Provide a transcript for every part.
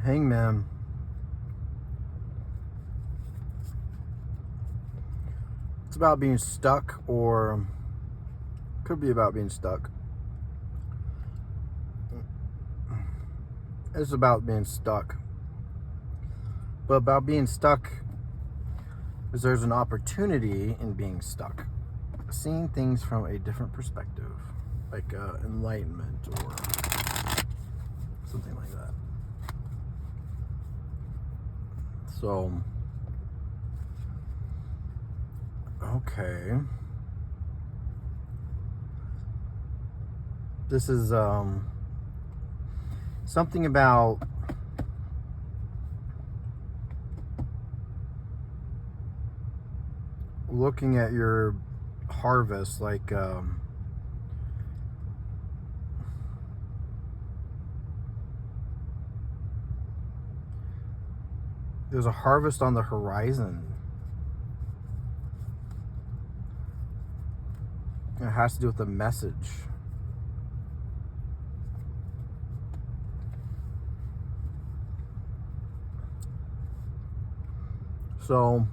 Hangman. It's about being stuck, or could be about being stuck. It's about being stuck. But about being stuck is there's an opportunity in being stuck. Seeing things from a different perspective, like enlightenment or something like that. So, okay. This is something about looking at your harvest, like there's a harvest on the horizon. It has to do with the message. So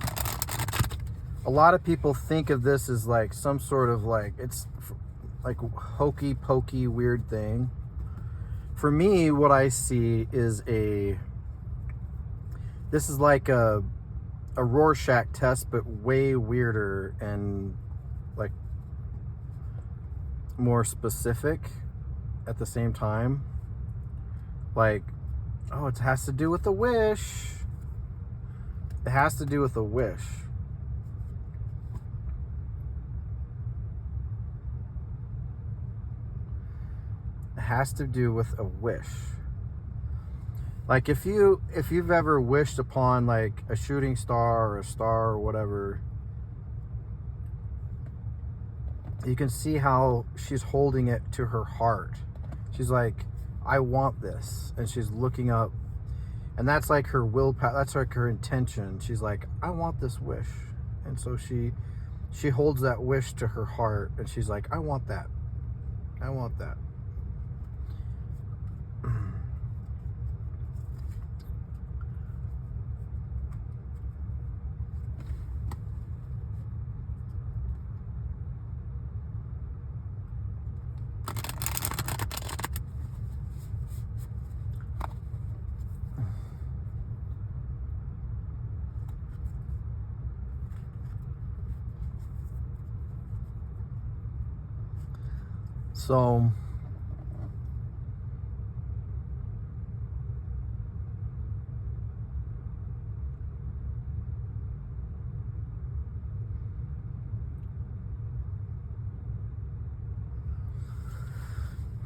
a lot of people think of this as like some sort of like, it's like hokey pokey weird thing. For me, what I see is this is like a Rorschach test, but way weirder and like more specific at the same time. Like, oh, it has to do with a wish. It has to do with a wish. It has to do with a wish. Like if you've ever wished upon like a shooting star or a star or whatever, you can see how she's holding it to her heart. She's like, I want this. And she's looking up. And that's like her willpower. That's like her intention. She's like, I want this wish. And so she holds that wish to her heart. And she's like, I want that. I want that. So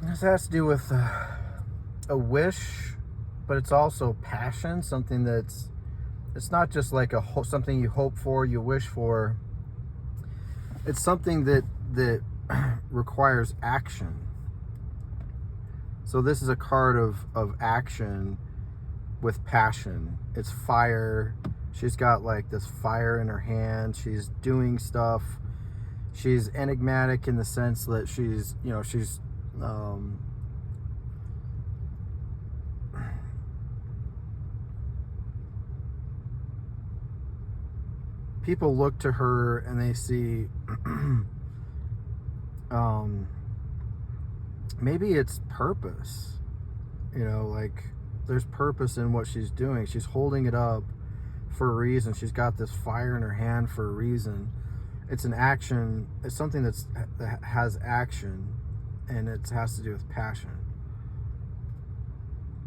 this has to do with a wish, but it's also passion, something that's, it's not just like something you hope for, you wish for. It's something that requires action. So this is a card of action with passion. It's fire. She's got like this fire in her hand. She's doing stuff. She's enigmatic in the sense that she's people look to her and they see maybe it's purpose, like there's purpose in what she's doing. She's holding it up for a reason. She's got this fire in her hand for a reason. It's an action. It's something that has action, and it has to do with passion.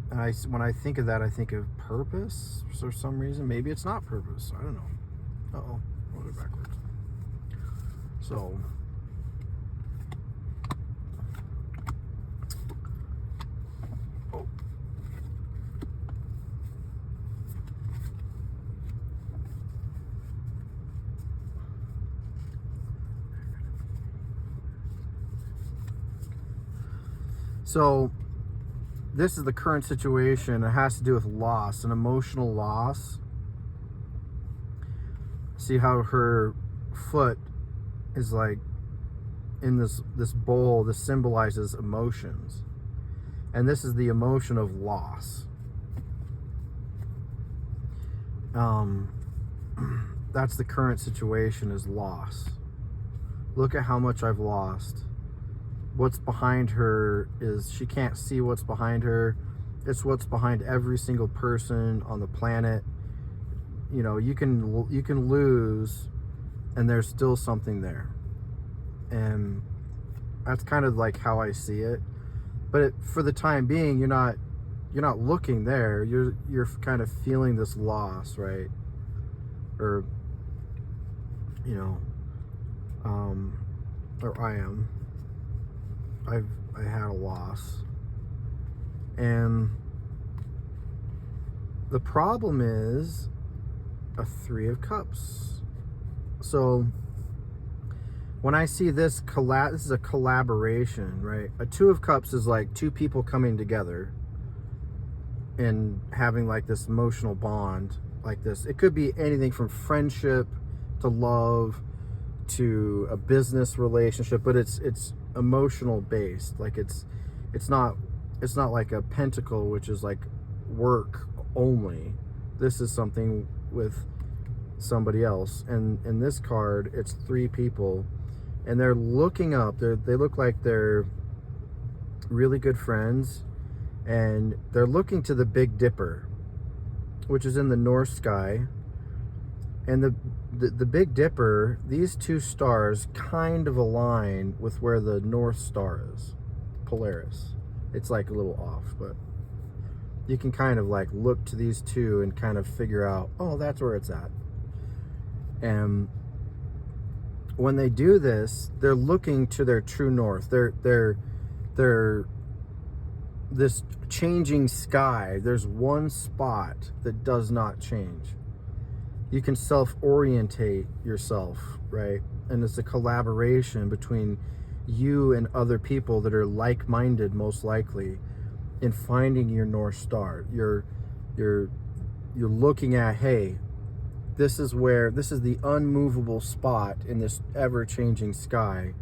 And when I think of that, I think of purpose for some reason. Maybe it's not purpose. I don't know. Uh-oh, wrote it backwards. So So this is the current situation. It has to do with loss, an emotional loss. See how her foot is like in this bowl. This symbolizes emotions. And this is the emotion of loss. um, that's the current situation, is loss. Look at how much I've lost. What's behind her is she can't see what's behind her. It's what's behind every single person on the planet. You know, you can lose and there's still something there. And that's kind of like how I see it. But for the time being, you're not looking there. You're kind of feeling this loss, right? Or you know, or I am. I had a loss. And the problem is a 3 of Cups. So when I see this this is a collaboration, right? A 2 of Cups is like 2 people coming together and having like this emotional bond like this. It could be anything from friendship to love to a business relationship, but it's emotional based. Like it's not like a pentacle, which is like work only. This is something with somebody else. And in this card, it's 3 people, and they're looking up. They look like they're really good friends, and they're looking to the Big Dipper, which is in the north sky. And the Big Dipper, these 2 stars kind of align with where the North Star is, Polaris. It's like a little off, but you can kind of like look to these 2 and kind of figure out, oh, that's where it's at. And when they do this, they're looking to their true north. They're this changing sky. There's one spot that does not change. You can self-orientate yourself, right? And it's a collaboration between you and other people that are like-minded, most likely, in finding your North Star. You're looking at, hey, this is the unmovable spot in this ever-changing sky,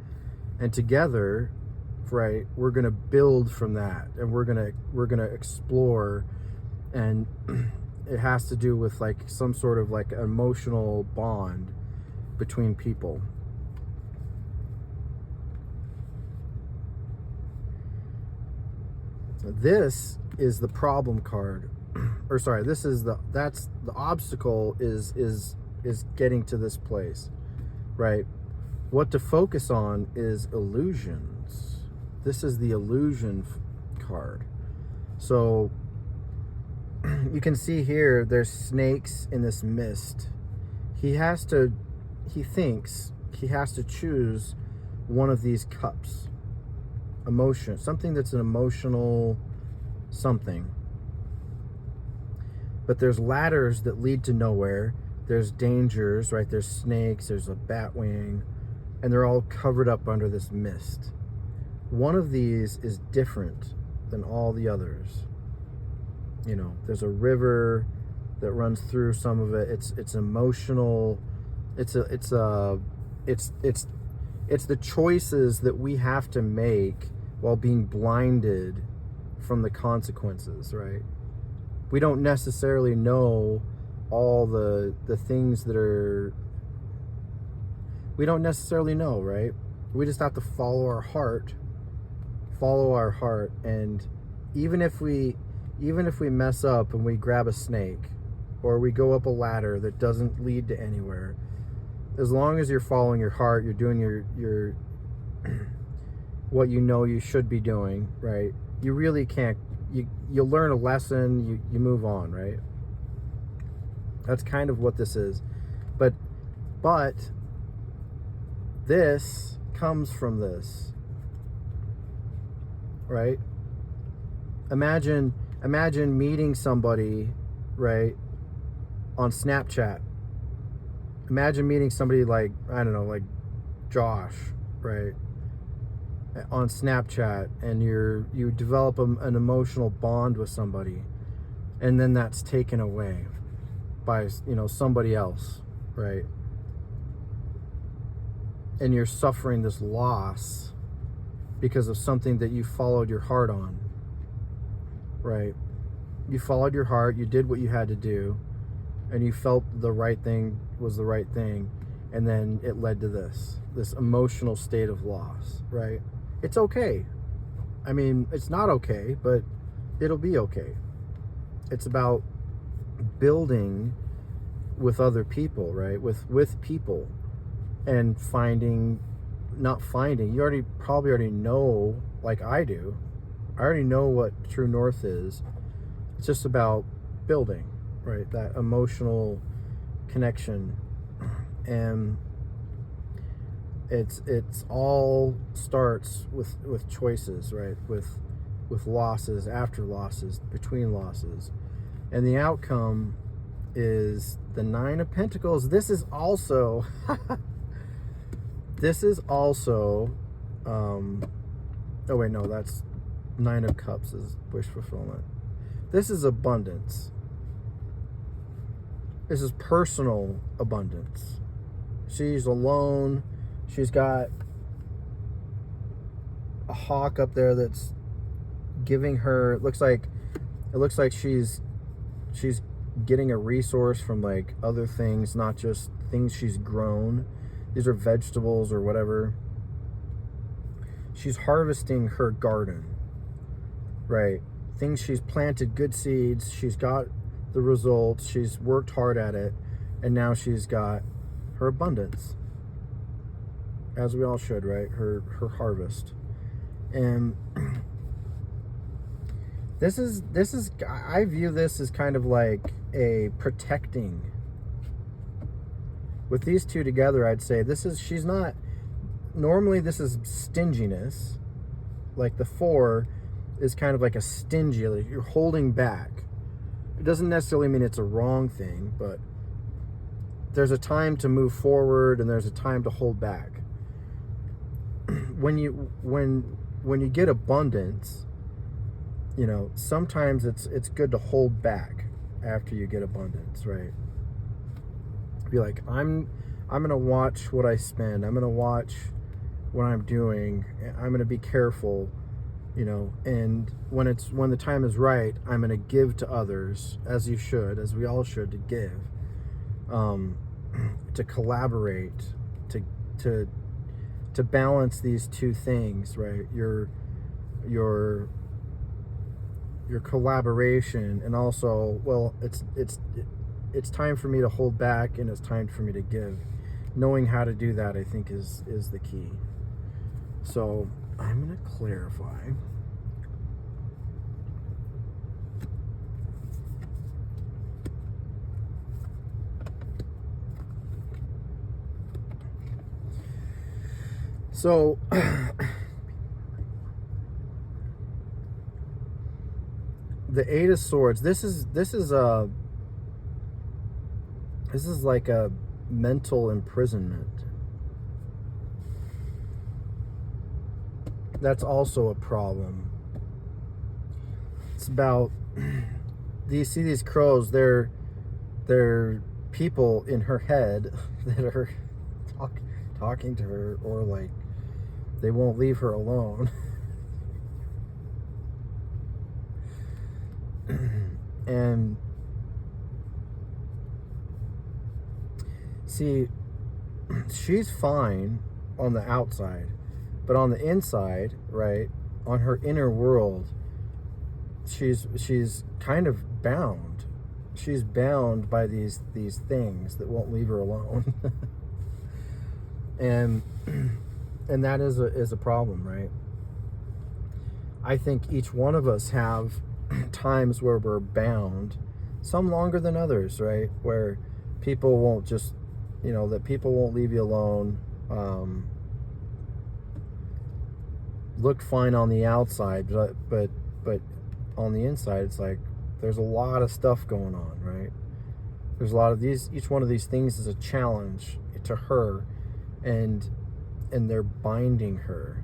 and together, right, we're gonna build from that, and we're gonna explore. And it has to do with like some sort of like emotional bond between people. This is the problem card, or sorry, that's the obstacle is getting to this place, right? What to focus on is illusions. This is the illusion card. So you can see here there's snakes in this mist. He thinks he has to choose one of these cups. Emotion, something that's an emotional something. But there's ladders that lead to nowhere. There's dangers, right? There's snakes, there's a bat wing, and they're all covered up under this mist. One of these is different than all the others. You know, there's a river that runs through some of it. It's emotional. It's the choices that we have to make while being blinded from the consequences, right? We don't necessarily know all the things that are, we don't necessarily know, right? We just have to follow our heart, and even if we mess up and we grab a snake, or we go up a ladder that doesn't lead to anywhere, as long as you're following your heart, you're doing your what you know you should be doing, right? You really can't, you'll learn a lesson, you move on, right? That's kind of what this is. But this comes from this, right? Imagine meeting somebody, right, on Snapchat. Imagine meeting somebody like, I don't know, like Josh, right, on Snapchat, and you develop an emotional bond with somebody, and then that's taken away by, you know, somebody else, right? And you're suffering this loss because of something that you followed your heart on, right? You followed your heart, you did what you had to do, and you felt the right thing was the right thing, and then it led to this emotional state of loss, right? It's okay. I mean, it's not okay, but it'll be okay. It's about building with other people, right? With people, and you probably already know, like I do. I already know what true north is. It's just about building, right? That emotional connection. And it's all starts with choices, right? With losses, after losses, between losses. And the outcome is the Nine of Pentacles. This is also oh wait, no, that's Nine of Cups is wish fulfillment. This is abundance. This is personal abundance. She's alone. She's got a hawk up there that's giving her, it looks like she's getting a resource from like other things, not just things she's grown. These are vegetables or whatever. She's harvesting her garden, right? Things she's planted, good seeds. She's got the results. She's worked hard at it, and now she's got her abundance, as we all should, right? Her harvest. And this is I view this as kind of like a protecting. With these two together, I'd say she's not, normally this is stinginess. Like the Four is kind of like a stingy, like you're holding back. It doesn't necessarily mean it's a wrong thing, but there's a time to move forward and there's a time to hold back. When you get abundance, sometimes it's good to hold back after you get abundance, right? Be like, I'm gonna watch what I spend. I'm gonna watch what I'm doing. I'm gonna be careful, and when the time is right, I'm gonna give to others, as you should, as we all should, to give, to collaborate, to balance these two things, right? Your collaboration, and also, well, it's time for me to hold back and it's time for me to give. Knowing how to do that, I think, is the key. So I'm going to clarify. So the Eight of Swords, this is like a mental imprisonment. That's also a problem. It's about, do you see these crows? They're people in her head that are talking to her, or like they won't leave her alone. And see, she's fine on the outside, but on the inside, right, on her inner world, she's kind of bound. She's bound by these things that won't leave her alone. and that is a problem, right? I think each one of us have times where we're bound, some longer than others, right? Where people won't just, that people won't leave you alone. Look fine on the outside, but on the inside, it's like there's a lot of stuff going on, right? There's a lot of these. Each one of these things is a challenge to her, and they're binding her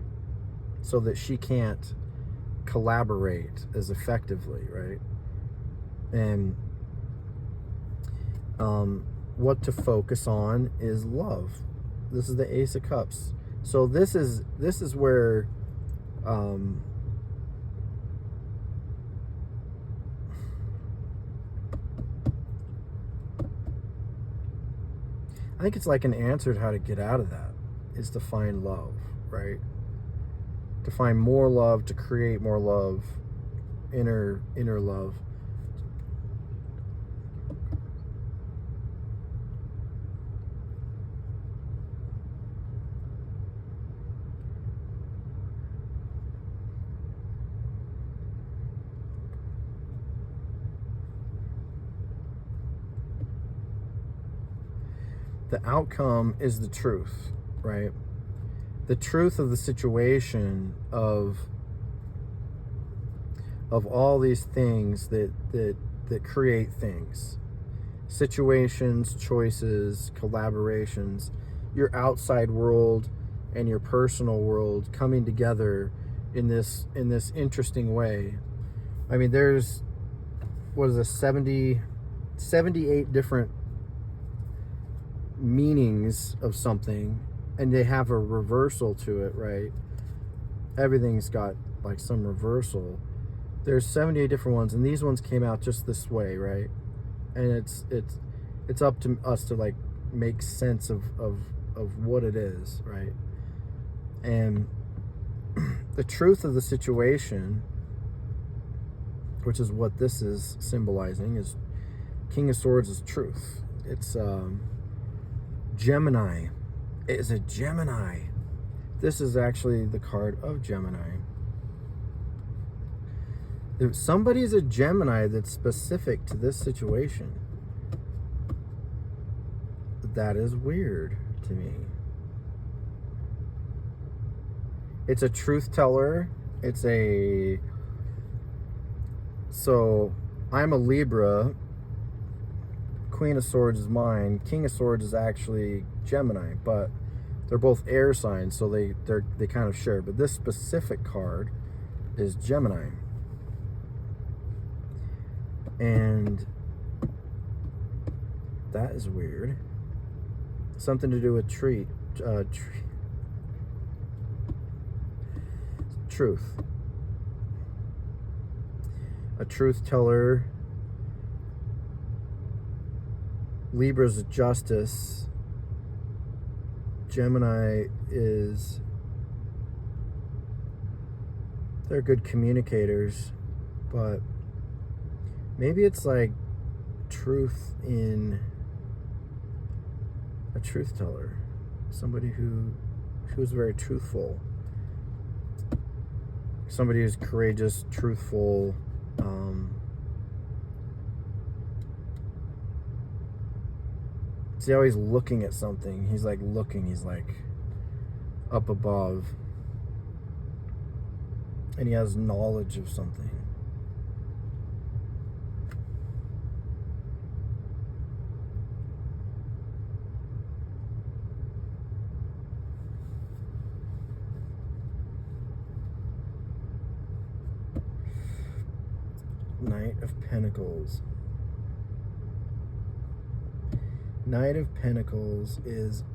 so that she can't collaborate as effectively, right? And what to focus on is love. This is the Ace of Cups. So this is where I think it's like an answer to how to get out of that is to find love, right? To find more love, to create more love, inner love. The outcome is the truth, right? The truth of the situation of all these things that create things, situations, choices, collaborations, your outside world and your personal world coming together in this interesting way. I mean, there's, what is this, 78 different meanings of something, and they have a reversal to it, right? Everything's got like some reversal. There's 78 different ones, and these ones came out just this way, right? And it's up to us to like make sense of what it is, right? And the truth of the situation, which is what this is symbolizing, is King of Swords is truth. It's Gemini. It is a Gemini. This is actually the card of Gemini. If somebody's a Gemini that's specific to this situation, that is weird to me. It's a truth teller. So I'm a Libra. Queen of Swords is mine. King of Swords is actually Gemini, but they're both air signs, so they kind of share. But this specific card is Gemini, and that is weird. Something to do with truth. A truth teller. Libra's justice. Gemini is, they're good communicators, but maybe it's like truth in a truth teller, somebody who's very truthful, somebody who's courageous, truthful. See how he's looking at something. He's like looking. He's like up above, and he has knowledge of something. Knight of Pentacles. Knight of Pentacles is,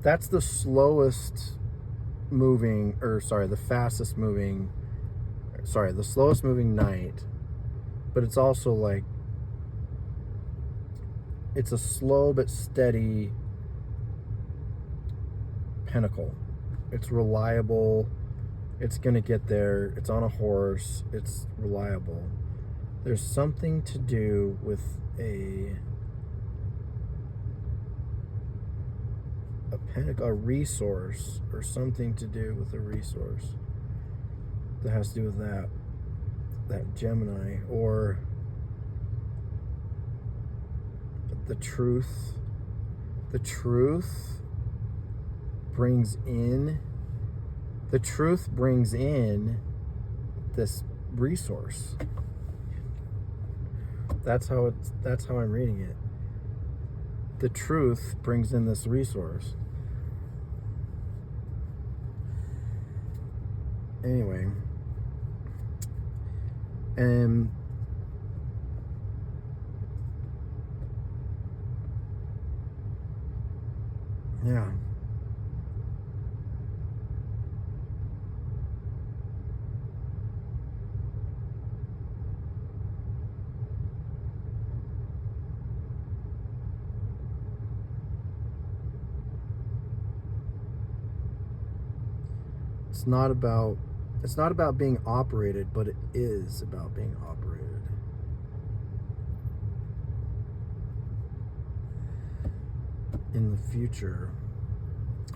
that's the slowest moving, or sorry, the fastest moving, sorry, the slowest moving knight, but it's also like, it's a slow but steady pentacle. It's reliable. It's gonna get there. It's on a horse. It's reliable. There's something to do with a resource, or something to do with a resource that has to do with that Gemini, or the truth. The truth brings in this resource. That's how I'm reading it. The truth brings in this resource. Anyway, and yeah. It's not about being operated, but it is about being operated. In the future,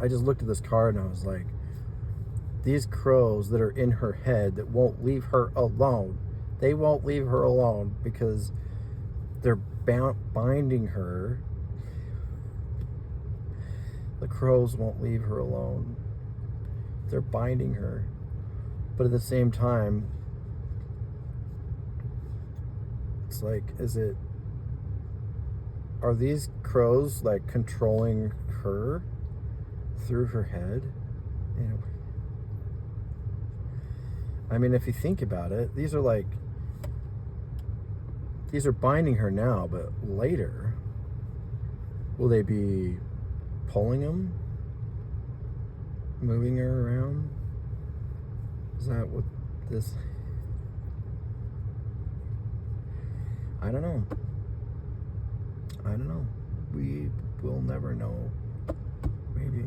I just looked at this card and I was like, these crows that are in her head that won't leave her alone, they won't leave her alone because they're binding her. The crows won't leave her alone. They're binding her. But at the same time, it's like, are these crows like controlling her through her head? You know, I mean, if you think about it, these are binding her now, but later, will they be pulling them? Moving her around? Is that what this... I don't know. We will never know. Maybe.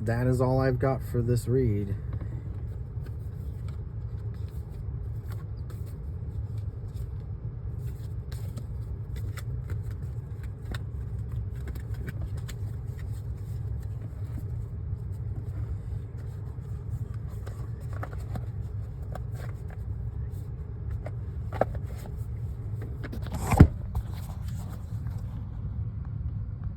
That is all I've got for this read.